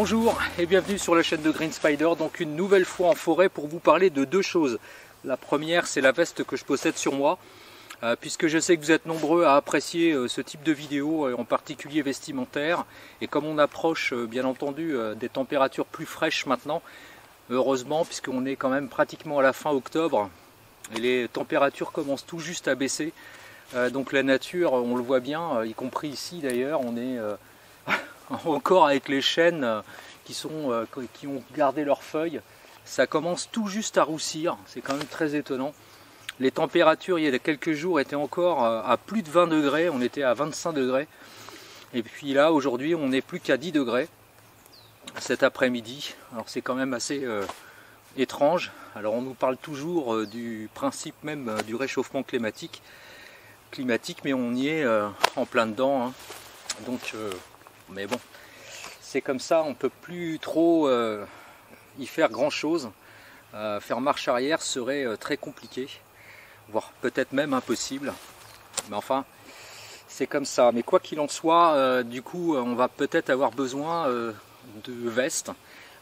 Bonjour et bienvenue sur la chaîne de Green Spider, donc une nouvelle fois en forêt pour vous parler de deux choses. La première, c'est la veste que je possède sur moi, puisque je sais que vous êtes nombreux à apprécier ce type de vidéo, en particulier vestimentaire. Et comme on approche bien entendu des températures plus fraîches maintenant, heureusement, puisqu'on est quand même pratiquement à la fin octobre, et les températures commencent tout juste à baisser. Donc la nature, on le voit bien, y compris ici d'ailleurs, on est encore avec les chênes qui ont gardé leurs feuilles. Ça commence tout juste à roussir, c'est quand même très étonnant. Les températures il y a quelques jours étaient encore à plus de 20 degrés, on était à 25 degrés. Et puis là aujourd'hui on n'est plus qu'à 10 degrés cet après-midi. Alors c'est quand même assez étrange. Alors on nous parle toujours du principe même du réchauffement climatique, mais on y est en plein dedans. Hein. Donc, mais bon, c'est comme ça, on ne peut plus trop y faire grand chose. Faire marche arrière serait très compliqué, voire peut-être même impossible. Mais enfin, c'est comme ça. Mais quoi qu'il en soit, du coup, on va peut-être avoir besoin de vestes.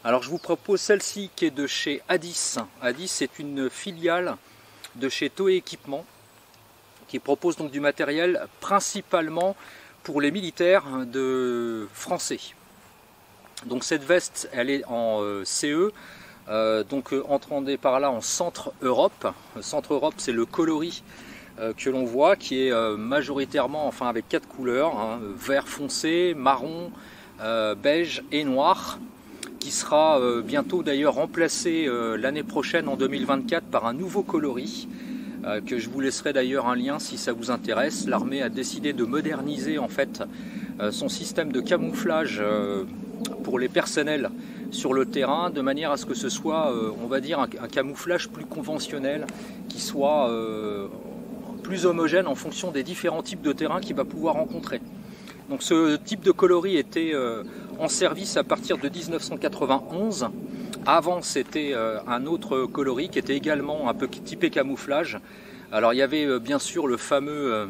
Alors je vous propose celle-ci qui est de chez Addis. Addis c'est une filiale de chez Toei Équipement, qui propose donc du matériel principalement pour les militaires français. Donc cette veste, elle est en CE, donc entendez par là en Centre Europe. Centre Europe, c'est le coloris que l'on voit, qui est majoritairement, enfin avec 4 couleurs, hein, vert foncé, marron, beige et noir, qui sera bientôt d'ailleurs remplacé l'année prochaine en 2024 par un nouveau coloris. Que je vous laisserai d'ailleurs un lien si ça vous intéresse. L'armée a décidé de moderniser en fait son système de camouflage pour les personnels sur le terrain, de manière à ce que ce soit, on va dire, un camouflage plus conventionnel, qui soit plus homogène en fonction des différents types de terrain qu'il va pouvoir rencontrer. Donc ce type de coloris était en service à partir de 1991. Avant, c'était un autre coloris qui était également un peu typé camouflage. Alors il y avait bien sûr le fameux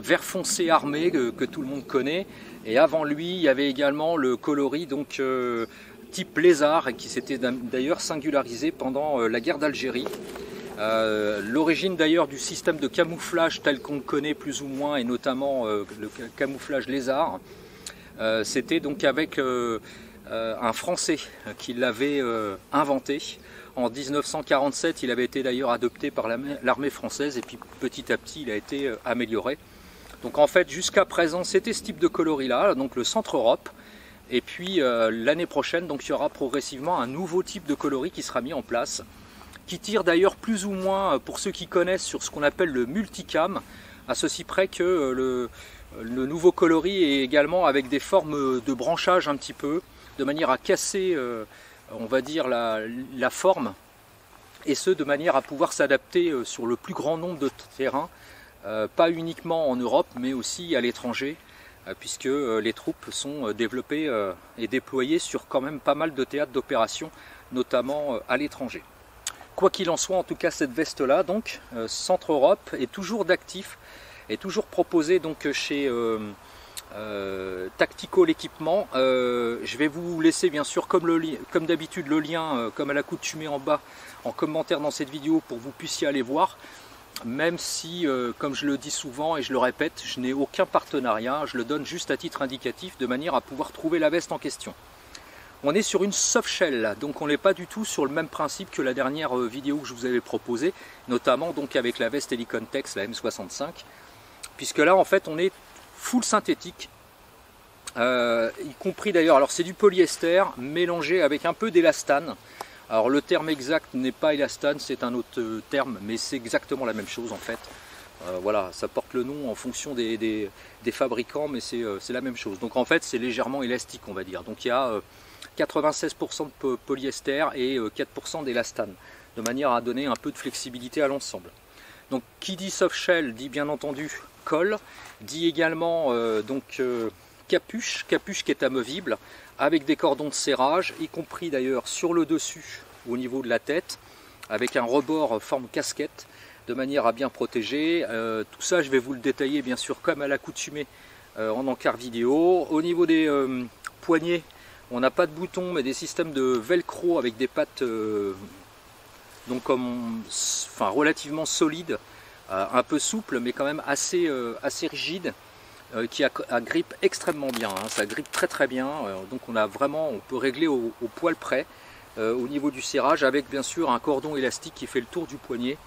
vert foncé armé que tout le monde connaît. Et avant lui, il y avait également le coloris donc type lézard, qui s'était d'ailleurs singularisé pendant la guerre d'Algérie. L'origine d'ailleurs du système de camouflage tel qu'on le connaît plus ou moins, et notamment le camouflage lézard, c'était donc avec un Français qui l'avait inventé. En 1947, il avait été d'ailleurs adopté par l'armée française, et puis petit à petit il a été amélioré. Donc en fait jusqu'à présent c'était ce type de coloris là, donc le Centre Europe. Et puis l'année prochaine, donc il y aura progressivement un nouveau type de coloris qui sera mis en place, qui tire d'ailleurs plus ou moins, pour ceux qui connaissent, sur ce qu'on appelle le multicam, à ceci près que le nouveau coloris est également avec des formes de branchage un petit peu, de manière à casser, on va dire, la forme, et ce, de manière à pouvoir s'adapter sur le plus grand nombre de terrains, pas uniquement en Europe, mais aussi à l'étranger, puisque les troupes sont développées et déployées sur quand même pas mal de théâtres d'opération, notamment à l'étranger. Quoi qu'il en soit, en tout cas, cette veste-là, donc Centre Europe, est toujours d'actif, est toujours proposée donc chez Tactical Équipement. Je vais vous laisser bien sûr comme d'habitude le lien, comme à l'accoutumée, en bas en commentaire dans cette vidéo pour que vous puissiez aller voir, même si comme je le dis souvent et je le répète, je n'ai aucun partenariat, je le donne juste à titre indicatif, de manière à pouvoir trouver la veste en question. On est sur une soft shell, donc on n'est pas du tout sur le même principe que la dernière vidéo que je vous avais proposée, notamment donc avec la veste Helicontex, la M65, puisque là en fait on est full synthétique, y compris d'ailleurs, alors c'est du polyester mélangé avec un peu d'élastane. Alors le terme exact n'est pas élastane, c'est un autre terme, mais c'est exactement la même chose en fait. Voilà, ça porte le nom en fonction des fabricants, mais c'est la même chose. Donc en fait c'est légèrement élastique, on va dire. Donc il y a 96% de polyester et 4% d'élastane, de manière à donner un peu de flexibilité à l'ensemble. Donc qui dit soft shell dit bien entendu col, dit également capuche qui est amovible, avec des cordons de serrage, y compris d'ailleurs sur le dessus, au niveau de la tête, avec un rebord forme casquette, de manière à bien protéger. Tout ça je vais vous le détailler bien sûr comme à l'accoutumée en encart vidéo. Au niveau des poignets, On n'a pas de boutons mais des systèmes de velcro avec des pattes donc enfin, relativement solides, un peu souples mais quand même assez rigides, qui agrippe extrêmement bien, hein. Ça grippe très bien, donc on peut régler au poil près au niveau du serrage, avec bien sûr un cordon élastique qui fait le tour du poignet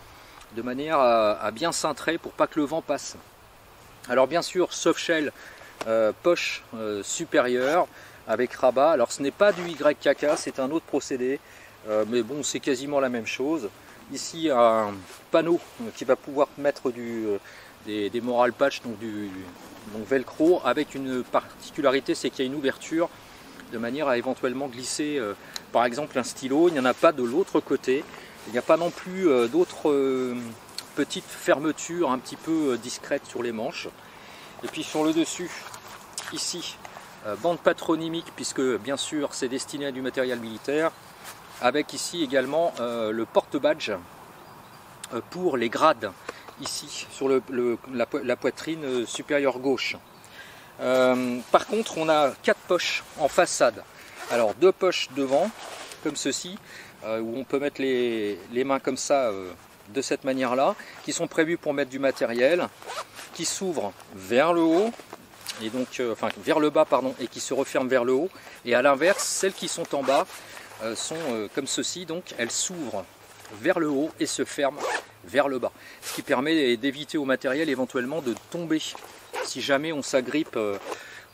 de manière à bien cintrer pour pas que le vent passe. Alors bien sûr soft shell, poche supérieure avec rabat. Alors ce n'est pas du YKK, c'est un autre procédé, mais bon, c'est quasiment la même chose. Ici un panneau qui va pouvoir mettre des moral patch, donc velcro, avec une particularité, c'est qu'il y a une ouverture de manière à éventuellement glisser par exemple un stylo. Il n'y en a pas de l'autre côté, il n'y a pas non plus d'autres petites fermetures un petit peu discrètes sur les manches. Et puis sur le dessus, ici, bande patronymique, puisque bien sûr c'est destiné à du matériel militaire, avec ici également le porte-badge pour les grades, ici sur la poitrine supérieure gauche. Par contre on a 4 poches en façade. Alors 2 poches devant, comme ceci, où on peut mettre les mains comme ça, de cette manière là, qui sont prévues pour mettre du matériel, qui s'ouvrent vers le haut, et donc enfin vers le bas pardon, et qui se referment vers le haut. Et à l'inverse, celles qui sont en bas sont comme ceci, donc elles s'ouvrent vers le haut et se ferment vers le bas, ce qui permet d'éviter au matériel éventuellement de tomber si jamais on s'agrippe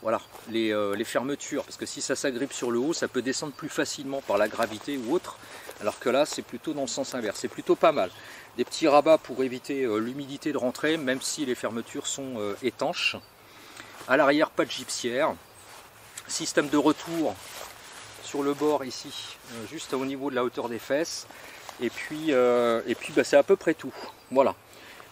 voilà, les fermetures, parce que si ça s'agrippe sur le haut, ça peut descendre plus facilement par la gravité ou autre, alors que là c'est plutôt dans le sens inverse. C'est plutôt pas mal. Des petits rabats pour éviter l'humidité de rentrer, même si les fermetures sont étanches. À l'arrière, pas de gipsière. Système de retour sur le bord ici, juste au niveau de la hauteur des fesses. Et puis bah, c'est à peu près tout. Voilà.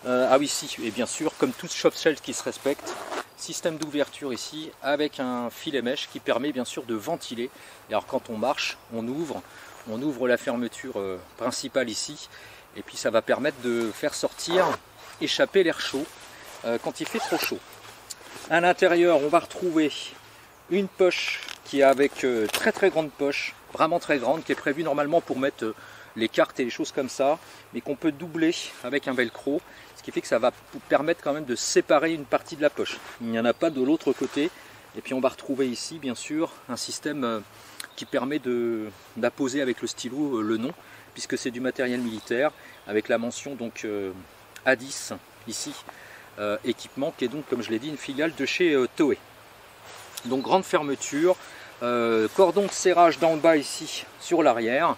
Ah oui, si, et bien sûr, comme tout soft shell qui se respecte, système d'ouverture ici avec un filet mèche qui permet bien sûr de ventiler. Et alors quand on marche, on ouvre la fermeture principale ici, et puis ça va permettre de faire sortir, échapper l'air chaud quand il fait trop chaud. À l'intérieur, on va retrouver une poche qui est avec très grande poche, vraiment très grande, qui est prévue normalement pour mettre les cartes et les choses comme ça, mais qu'on peut doubler avec un velcro, ce qui fait que ça va permettre quand même de séparer une partie de la poche. Il n'y en a pas de l'autre côté. Et puis on va retrouver ici bien sûr un système qui permet d'apposer avec le stylo le nom, puisque c'est du matériel militaire, avec la mention donc A10 ici, équipement, qui est donc, comme je l'ai dit, une filiale de chez Toei. Donc grande fermeture, cordon de serrage dans le bas ici sur l'arrière,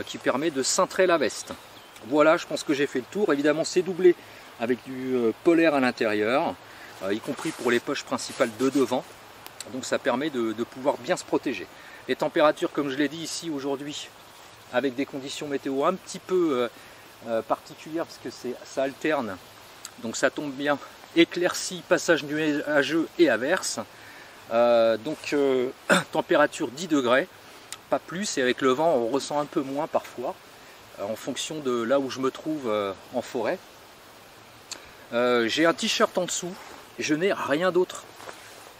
qui permet de cintrer la veste. Voilà, je pense que j'ai fait le tour. Évidemment c'est doublé avec du polaire à l'intérieur, y compris pour les poches principales de devant, donc ça permet de pouvoir bien se protéger. Les températures, comme je l'ai dit ici aujourd'hui, avec des conditions météo un petit peu particulières, parce que ça alterne, donc ça tombe bien, éclairci, passage nuageux et averse, donc température 10 degrés, pas plus, et avec le vent on ressent un peu moins parfois, en fonction de là où je me trouve en forêt. J'ai un t-shirt en dessous, je n'ai rien d'autre,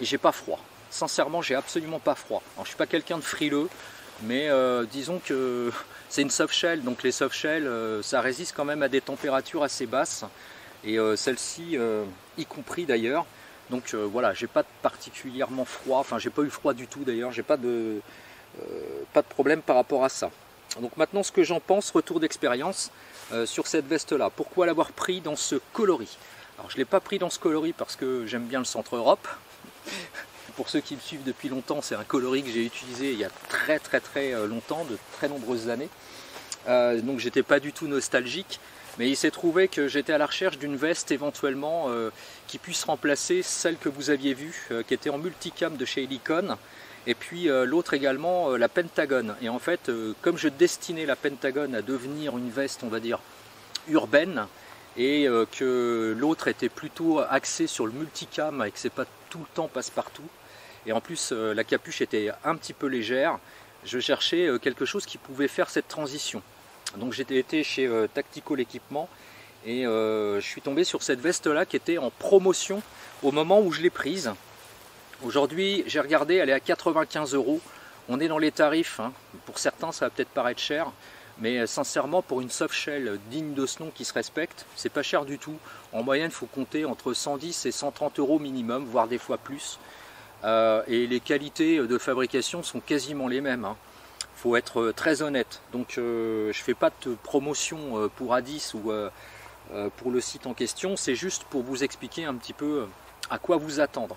et j'ai pas froid. Sincèrement, j'ai absolument pas froid. Alors, je suis pas quelqu'un de frileux, mais disons que c'est une soft shell, donc les soft shell, ça résiste quand même à des températures assez basses, et celle-ci y compris d'ailleurs. Donc voilà, j'ai pas particulièrement froid, enfin j'ai pas eu froid du tout d'ailleurs, j'ai pas de problème par rapport à ça. Donc maintenant, ce que j'en pense, retour d'expérience sur cette veste là. Pourquoi l'avoir pris dans ce coloris? Alors je ne l'ai pas pris dans ce coloris parce que j'aime bien le centre Europe. Pour ceux qui me suivent depuis longtemps, c'est un coloris que j'ai utilisé il y a très longtemps, de très nombreuses années. Donc j'étais pas du tout nostalgique, mais il s'est trouvé que j'étais à la recherche d'une veste éventuellement qui puisse remplacer celle que vous aviez vue, qui était en multicam de chez Helicon, et puis l'autre également, la Pentagon. Et en fait, comme je destinais la Pentagon à devenir une veste, on va dire, urbaine, et que l'autre était plutôt axée sur le multicam et que c'est pas tout le temps passe-partout, et en plus la capuche était un petit peu légère, je cherchais quelque chose qui pouvait faire cette transition. Donc j'étais été chez Tactical Équipement et je suis tombé sur cette veste là qui était en promotion au moment où je l'ai prise. Aujourd'hui j'ai regardé, elle est à 95 € On est dans les tarifs, hein. Pour certains ça va peut-être paraître cher, mais sincèrement pour une soft shell digne de ce nom qui se respecte, c'est pas cher du tout. En moyenne il faut compter entre 110 et 130 euros minimum, voire des fois plus. Et les qualités de fabrication sont quasiment les mêmes, hein. Faut être très honnête. Donc je fais pas de promotion pour Addis ou pour le site en question, c'est juste pour vous expliquer un petit peu à quoi vous attendre.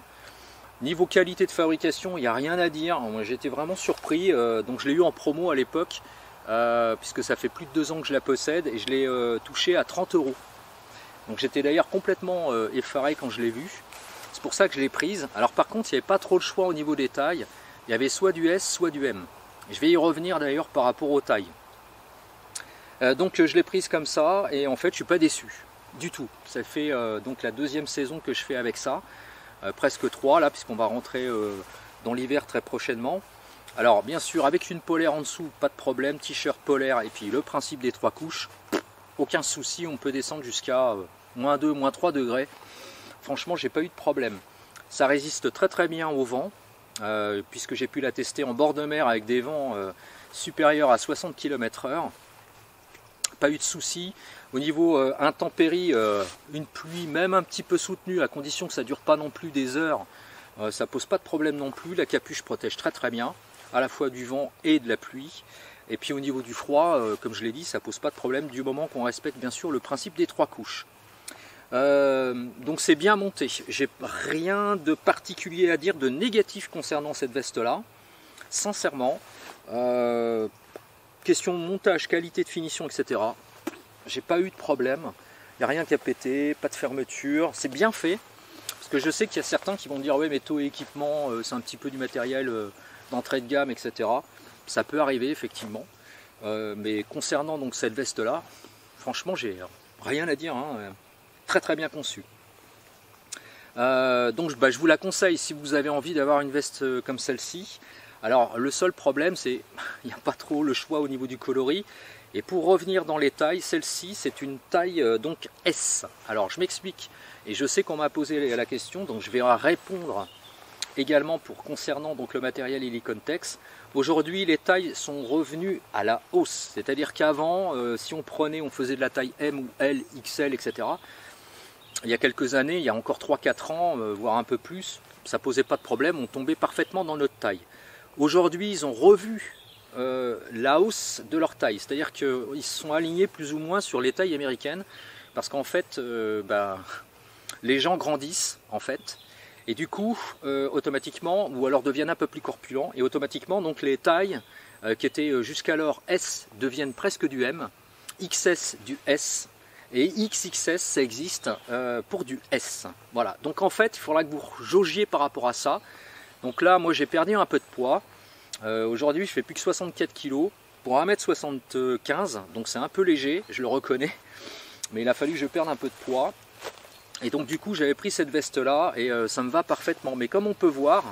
Niveau qualité de fabrication, il n'y a rien à dire. J'étais vraiment surpris, donc je l'ai eu en promo à l'époque, puisque ça fait plus de 2 ans que je la possède, et je l'ai touché à 30 euros. Donc j'étais d'ailleurs complètement effaré quand je l'ai vue. C'est pour ça que je l'ai prise. Alors par contre, il n'y avait pas trop de choix au niveau des tailles. Il y avait soit du S, soit du M. Je vais y revenir d'ailleurs par rapport aux tailles. Donc je l'ai prise comme ça, et en fait je suis pas déçu du tout. Ça fait donc la 2e saison que je fais avec ça. Presque 3 là, puisqu'on va rentrer dans l'hiver très prochainement. Alors bien sûr avec une polaire en dessous, pas de problème, t-shirt polaire et puis le principe des 3 couches, aucun souci, on peut descendre jusqu'à -2, -3 degrés. Franchement j'ai pas eu de problème. Ça résiste très très bien au vent, puisque j'ai pu la tester en bord de mer avec des vents supérieurs à 60 km/h. Pas eu de souci. Au niveau intempéries, une pluie même un petit peu soutenue, à condition que ça ne dure pas non plus des heures, ça pose pas de problème non plus. La capuche protège très très bien, à la fois du vent et de la pluie. Et puis au niveau du froid, comme je l'ai dit, ça pose pas de problème du moment qu'on respecte bien sûr le principe des 3 couches. Donc c'est bien monté. J'ai rien de particulier à dire de négatif concernant cette veste là, sincèrement. Question montage, qualité de finition, etc. J'ai pas eu de problème. Il n'y a rien qui a pété, pas de fermeture. C'est bien fait. Parce que je sais qu'il y a certains qui vont me dire ouais mais taux et équipement, c'est un petit peu du matériel d'entrée de gamme, etc. Ça peut arriver effectivement. Mais concernant donc cette veste là, franchement j'ai rien à dire, hein. Très très bien conçu. Donc je vous la conseille si vous avez envie d'avoir une veste comme celle-ci. Alors le seul problème c'est il n'y a pas trop le choix au niveau du coloris. Et pour revenir dans les tailles, celle-ci c'est une taille donc S. Alors je m'explique, et je sais qu'on m'a posé la question, donc je vais répondre également concernant donc le matériel Helicontex. Aujourd'hui les tailles sont revenues à la hausse, c'est-à-dire qu'avant si on faisait de la taille M ou L, XL, etc. Il y a quelques années, il y a encore 3-4 ans, voire un peu plus, ça posait pas de problème, on tombait parfaitement dans notre taille. Aujourd'hui ils ont revu la hausse de leur taille, c'est-à-dire qu'ils se sont alignés plus ou moins sur les tailles américaines, parce qu'en fait les gens grandissent en fait, et du coup automatiquement, ou alors deviennent un peu plus corpulents, et automatiquement donc les tailles qui étaient jusqu'alors S deviennent presque du M, XS du S, et XXS ça existe pour du S. Voilà, donc en fait il faudra que vous jaugiez par rapport à ça. Donc là moi j'ai perdu un peu de poids. Aujourd'hui je fais plus que 64 kg pour 1m75, donc c'est un peu léger, je le reconnais, mais il a fallu que je perde un peu de poids. Et donc du coup j'avais pris cette veste là et ça me va parfaitement. Mais comme on peut voir,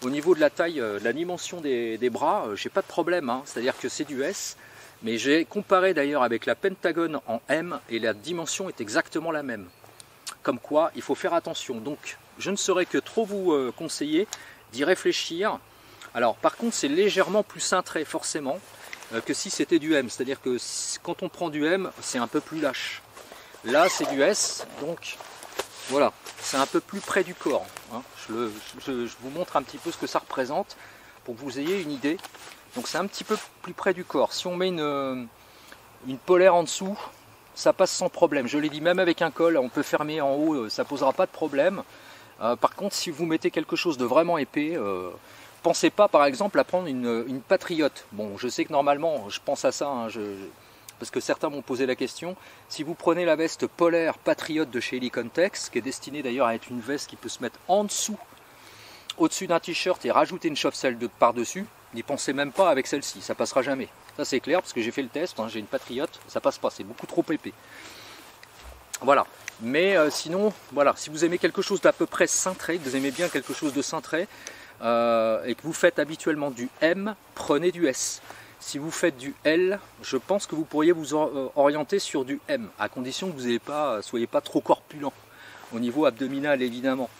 au niveau de la taille, de la dimension des bras, j'ai pas de problème, hein. C'est à dire que c'est du S, mais j'ai comparé d'ailleurs avec la Pentagon en M et la dimension est exactement la même. Comme quoi il faut faire attention, donc je ne saurais que trop vous conseiller d'y réfléchir. Alors par contre c'est légèrement plus cintré forcément que si c'était du M, c'est-à-dire que quand on prend du M c'est un peu plus lâche. Là c'est du S, donc voilà, c'est un peu plus près du corps, hein. Je vous montre un petit peu ce que ça représente pour que vous ayez une idée. Donc c'est un petit peu plus près du corps. Si on met une polaire en dessous, ça passe sans problème. Je l'ai dit, même avec un col, on peut fermer en haut, ça posera pas de problème. Par contre si vous mettez quelque chose de vraiment épais, pensez pas par exemple à prendre une Patriote. Bon, je sais que normalement je pense à ça, hein, parce que certains m'ont posé la question. Si vous prenez la veste polaire Patriote de chez Helicontex, qui est destinée d'ailleurs à être une veste qui peut se mettre en dessous, au-dessus d'un t-shirt et rajouter une chauffe-selle par-dessus, n'y pensez même pas avec celle-ci, ça passera jamais. Ça c'est clair parce que j'ai fait le test, hein, j'ai une Patriote, ça passe pas, c'est beaucoup trop épais. Voilà. Mais sinon, voilà, si vous aimez quelque chose d'à peu près cintré, que vous aimez bien quelque chose de cintré, et que vous faites habituellement du M, prenez du S. Si vous faites du L, je pense que vous pourriez vous orienter sur du M, à condition que vous ne soyez pas trop corpulent. Au niveau abdominal, évidemment.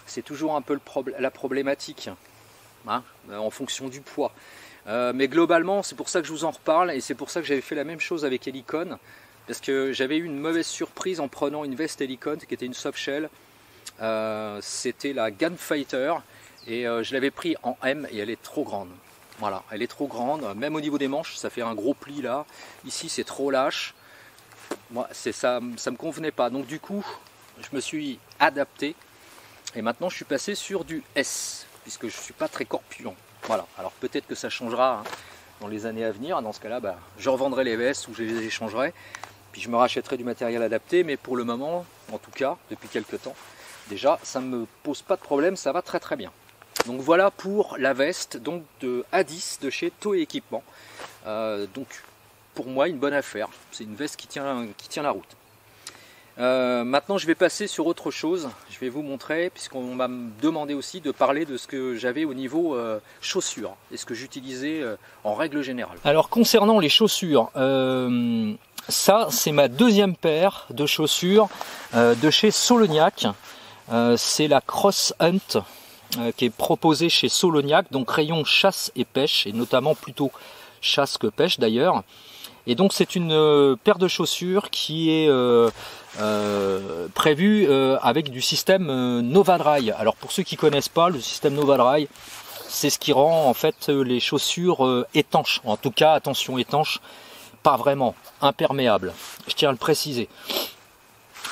C'est toujours un peu la problématique. hein, en fonction du poids. Mais globalement, c'est pour ça que je vous en reparle, et c'est pour ça que j'avais fait la même chose avec Helicon, parce que j'avais eu une mauvaise surprise en prenant une veste Helicon qui était une softshell. C'était la Gunfighter, et je l'avais pris en M, et elle est trop grande. Voilà, elle est trop grande, même au niveau des manches, ça fait un gros pli là. Ici, c'est trop lâche. Moi, ça me convenait pas. Donc du coup, je me suis adapté, et maintenant je suis passé sur du S, puisque je suis pas très corpulent. Voilà, alors peut-être que ça changera hein, dans les années à venir. Dans ce cas-là, bah, je revendrai les vestes ou je les échangerai, puis je me rachèterai du matériel adapté. Mais pour le moment, en tout cas, depuis quelques temps, déjà, ça ne me pose pas de problème, ça va très très bien. Donc voilà pour la veste donc de A10 de chez Toei Équipement. Donc pour moi une bonne affaire, c'est une veste qui tient la route. Maintenant je vais passer sur autre chose, je vais vous montrer, puisqu'on m'a demandé aussi de parler de ce que j'avais au niveau chaussures, et ce que j'utilisais en règle générale. Alors concernant les chaussures, ça c'est ma deuxième paire de chaussures de chez Soloniac, c'est la Cross Hunt. Qui est proposé chez Soloniac, donc rayon chasse et pêche, et notamment plutôt chasse que pêche d'ailleurs. Et donc c'est une paire de chaussures qui est prévue avec du système Novadry. Alors pour ceux qui ne connaissent pas, le système Novadry, c'est ce qui rend en fait les chaussures étanches. En tout cas, attention, étanches, pas vraiment, imperméables. Je tiens à le préciser.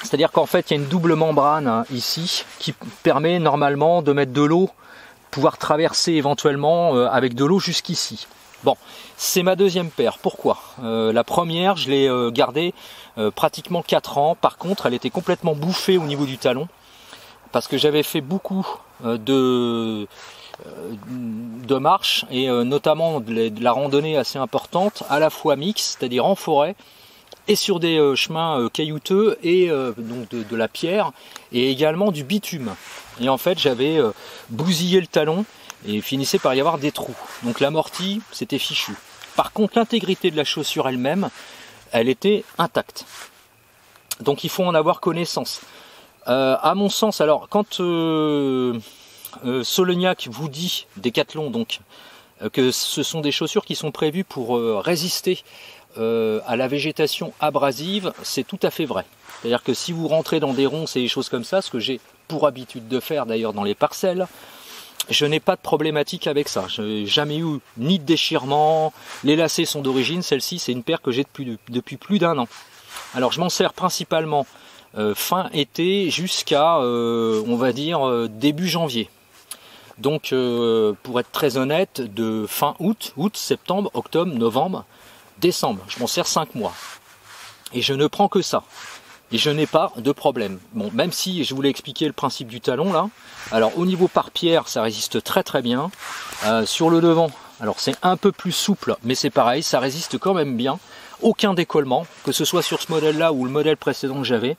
C'est-à-dire qu'en fait, il y a une double membrane hein, ici qui permet normalement de mettre de l'eau, pouvoir traverser éventuellement avec de l'eau jusqu'ici. Bon, c'est ma deuxième paire. Pourquoi la première, je l'ai gardée pratiquement 4 ans. Par contre, elle était complètement bouffée au niveau du talon parce que j'avais fait beaucoup de marches et notamment de la randonnée assez importante, à la fois mixte, c'est-à-dire en forêt, et sur des chemins caillouteux et donc de la pierre et également du bitume. Et en fait j'avais bousillé le talon et il finissait par y avoir des trous. Donc l'amorti c'était fichu. Par contre l'intégrité de la chaussure elle-même, elle était intacte. Donc il faut en avoir connaissance. À mon sens, alors quand Soloniac vous dit, Decathlon donc, que ce sont des chaussures qui sont prévues pour résister à la végétation abrasive, c'est tout à fait vrai. C'est-à-dire que si vous rentrez dans des ronces et des choses comme ça, ce que j'ai pour habitude de faire d'ailleurs dans les parcelles, je n'ai pas de problématique avec ça. Je n'ai jamais eu ni de déchirement, les lacets sont d'origine, celle-ci c'est une paire que j'ai depuis plus d'1 an. Alors je m'en sers principalement fin été jusqu'à on va dire début janvier. Donc pour être très honnête, de fin août, septembre, octobre, novembre, décembre, je m'en sers 5 mois. Et je ne prends que ça. Et je n'ai pas de problème. Bon, même si je voulais expliquer le principe du talon là. Alors au niveau par pierre, ça résiste très très bien. Sur le devant, alors c'est un peu plus souple, mais c'est pareil, ça résiste quand même bien. Aucun décollement, que ce soit sur ce modèle là ou le modèle précédent que j'avais.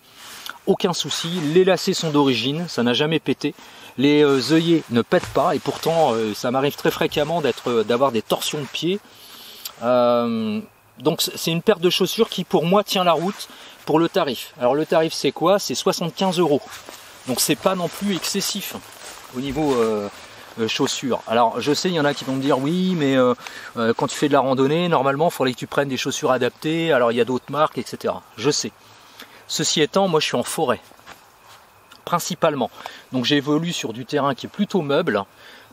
Aucun souci, les lacets sont d'origine, ça n'a jamais pété. Les œillets ne pètent pas et pourtant ça m'arrive très fréquemment d'avoir des torsions de pied. Donc c'est une paire de chaussures qui pour moi tient la route pour le tarif. Alors le tarif c'est quoi? C'est 75 €. Donc c'est pas non plus excessif au niveau chaussures. Alors je sais, il y en a qui vont me dire oui mais quand tu fais de la randonnée normalement il faudrait que tu prennes des chaussures adaptées, alors il y a d'autres marques etc. Je sais. Ceci étant, moi je suis en forêt principalement, donc j'évolue sur du terrain qui est plutôt meuble,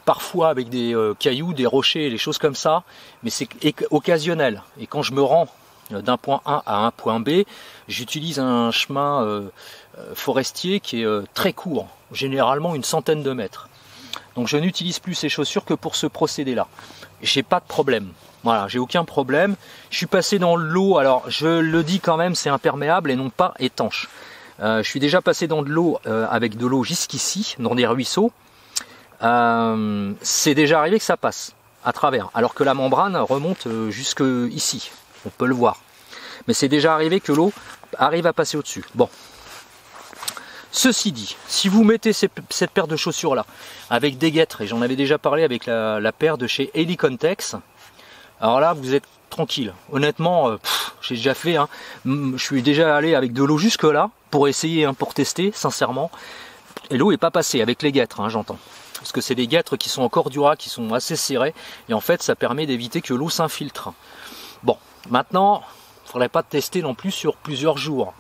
parfois avec des cailloux, des rochers, des choses comme ça, mais c'est occasionnel. Et quand je me rends d'un point A à un point B, j'utilise un chemin forestier qui est très court, généralement une centaine de mètres. Donc je n'utilise plus ces chaussures que pour ce procédé-là. J'ai pas de problème. Voilà, j'ai aucun problème. Je suis passé dans l'eau, alors je le dis quand même, c'est imperméable et non pas étanche. Je suis déjà passé dans de l'eau avec de l'eau jusqu'ici, dans des ruisseaux. C'est déjà arrivé que ça passe à travers, alors que la membrane remonte jusque ici, on peut le voir. Mais c'est déjà arrivé que l'eau arrive à passer au-dessus. Bon. Ceci dit, si vous mettez cette paire de chaussures là, avec des guêtres, et j'en avais déjà parlé avec la paire de chez Helicontex, alors là vous êtes tranquille. Honnêtement, j'ai déjà fait, hein, je suis déjà allé avec de l'eau jusque là, pour essayer, hein, pour tester, sincèrement, et l'eau n'est pas passée avec les guêtres, hein, j'entends. parce que c'est des guêtres qui sont en cordura, qui sont assez serrées, et en fait ça permet d'éviter que l'eau s'infiltre. Bon, maintenant, il ne faudrait pas tester non plus sur plusieurs jours.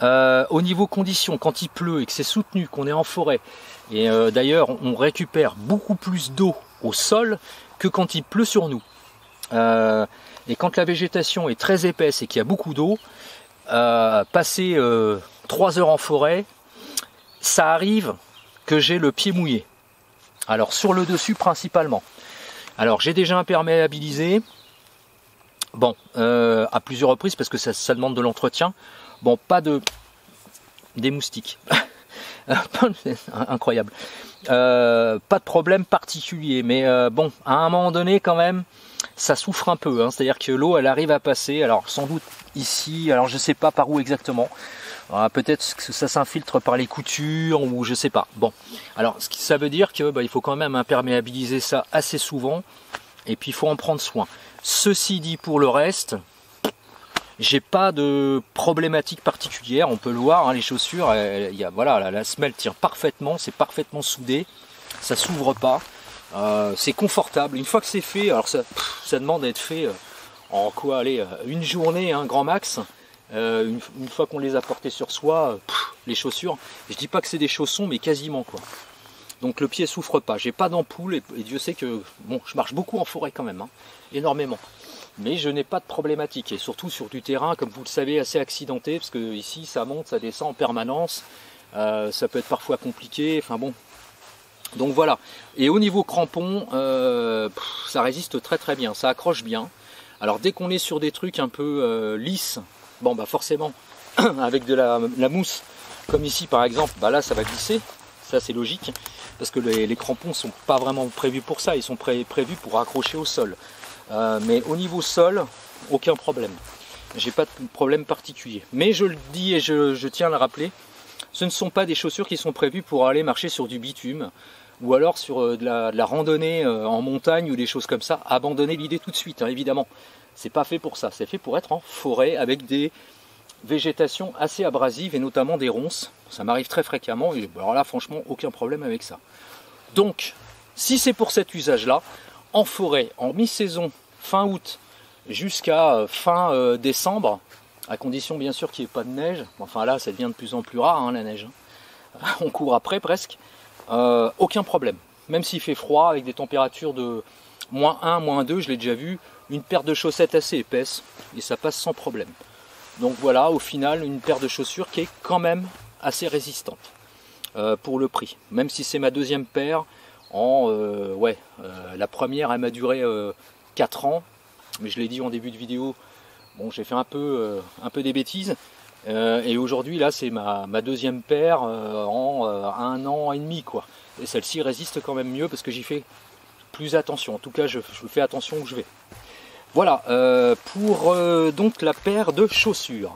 Au niveau conditions, quand il pleut et que c'est soutenu, qu'on est en forêt, et d'ailleurs on récupère beaucoup plus d'eau au sol que quand il pleut sur nous. Et quand la végétation est très épaisse et qu'il y a beaucoup d'eau, passer 3 heures en forêt, ça arrive que j'ai le pied mouillé. Alors sur le dessus principalement. Alors j'ai déjà imperméabilisé, bon, à plusieurs reprises parce que ça demande de l'entretien. Bon, pas des moustiques. Incroyable. Pas de problème particulier, mais bon, à un moment donné quand même, ça souffre un peu, hein. C'est-à-dire que l'eau elle arrive à passer, alors sans doute ici, alors je sais pas par où exactement, peut-être que ça s'infiltre par les coutures ou je sais pas. Bon, alors ça veut dire que il faut quand même imperméabiliser ça assez souvent et puis il faut en prendre soin. Ceci dit, pour le reste, j'ai pas de problématique particulière, on peut le voir, hein, les chaussures, voilà, la semelle tient parfaitement, c'est parfaitement soudé, ça s'ouvre pas, c'est confortable. Une fois que c'est fait, alors ça demande d'être fait en quoi, allez, une journée, un grand max. Une fois qu'on les a portées sur soi, les chaussures, je dis pas que c'est des chaussons, mais quasiment quoi. Donc le pied souffre pas, j'ai pas d'ampoule et Dieu sait que bon, je marche beaucoup en forêt quand même, hein, énormément. Mais je n'ai pas de problématique, et surtout sur du terrain, comme vous le savez, assez accidenté, parce que ici ça monte, ça descend en permanence, ça peut être parfois compliqué, enfin bon. Donc voilà, et au niveau crampons, ça résiste très très bien, ça accroche bien. Alors dès qu'on est sur des trucs un peu lisses, bon bah forcément, avec de la mousse, comme ici par exemple, bah là ça va glisser, ça c'est logique, parce que les crampons ne sont pas vraiment prévus pour ça, ils sont prévus pour accrocher au sol. Mais au niveau sol, aucun problème. J'ai pas de problème particulier. Mais je le dis et je tiens à le rappeler, ce ne sont pas des chaussures qui sont prévues pour aller marcher sur du bitume ou alors sur de la randonnée en montagne ou des choses comme ça. Abandonnez l'idée tout de suite, hein, évidemment. C'est pas fait pour ça. C'est fait pour être en forêt avec des végétations assez abrasives et notamment des ronces. Ça m'arrive très fréquemment et alors là, franchement, aucun problème avec ça. Donc, si c'est pour cet usage-là, en forêt, en mi-saison, fin août jusqu'à fin décembre, à condition bien sûr qu'il n'y ait pas de neige, enfin là ça devient de plus en plus rare, hein, la neige, on court après presque, aucun problème. Même s'il fait froid, avec des températures de -1, -2, je l'ai déjà vu, une paire de chaussettes assez épaisse, et ça passe sans problème. Donc voilà, au final, une paire de chaussures qui est quand même assez résistante pour le prix. Même si c'est ma deuxième paire, la première elle m'a duré 4 ans, mais je l'ai dit en début de vidéo, bon j'ai fait un peu des bêtises, et aujourd'hui là c'est ma deuxième paire en 1 an et demi quoi, et celle-ci résiste quand même mieux parce que j'y fais plus attention, en tout cas je fais attention où je vais. Voilà pour donc la paire de chaussures.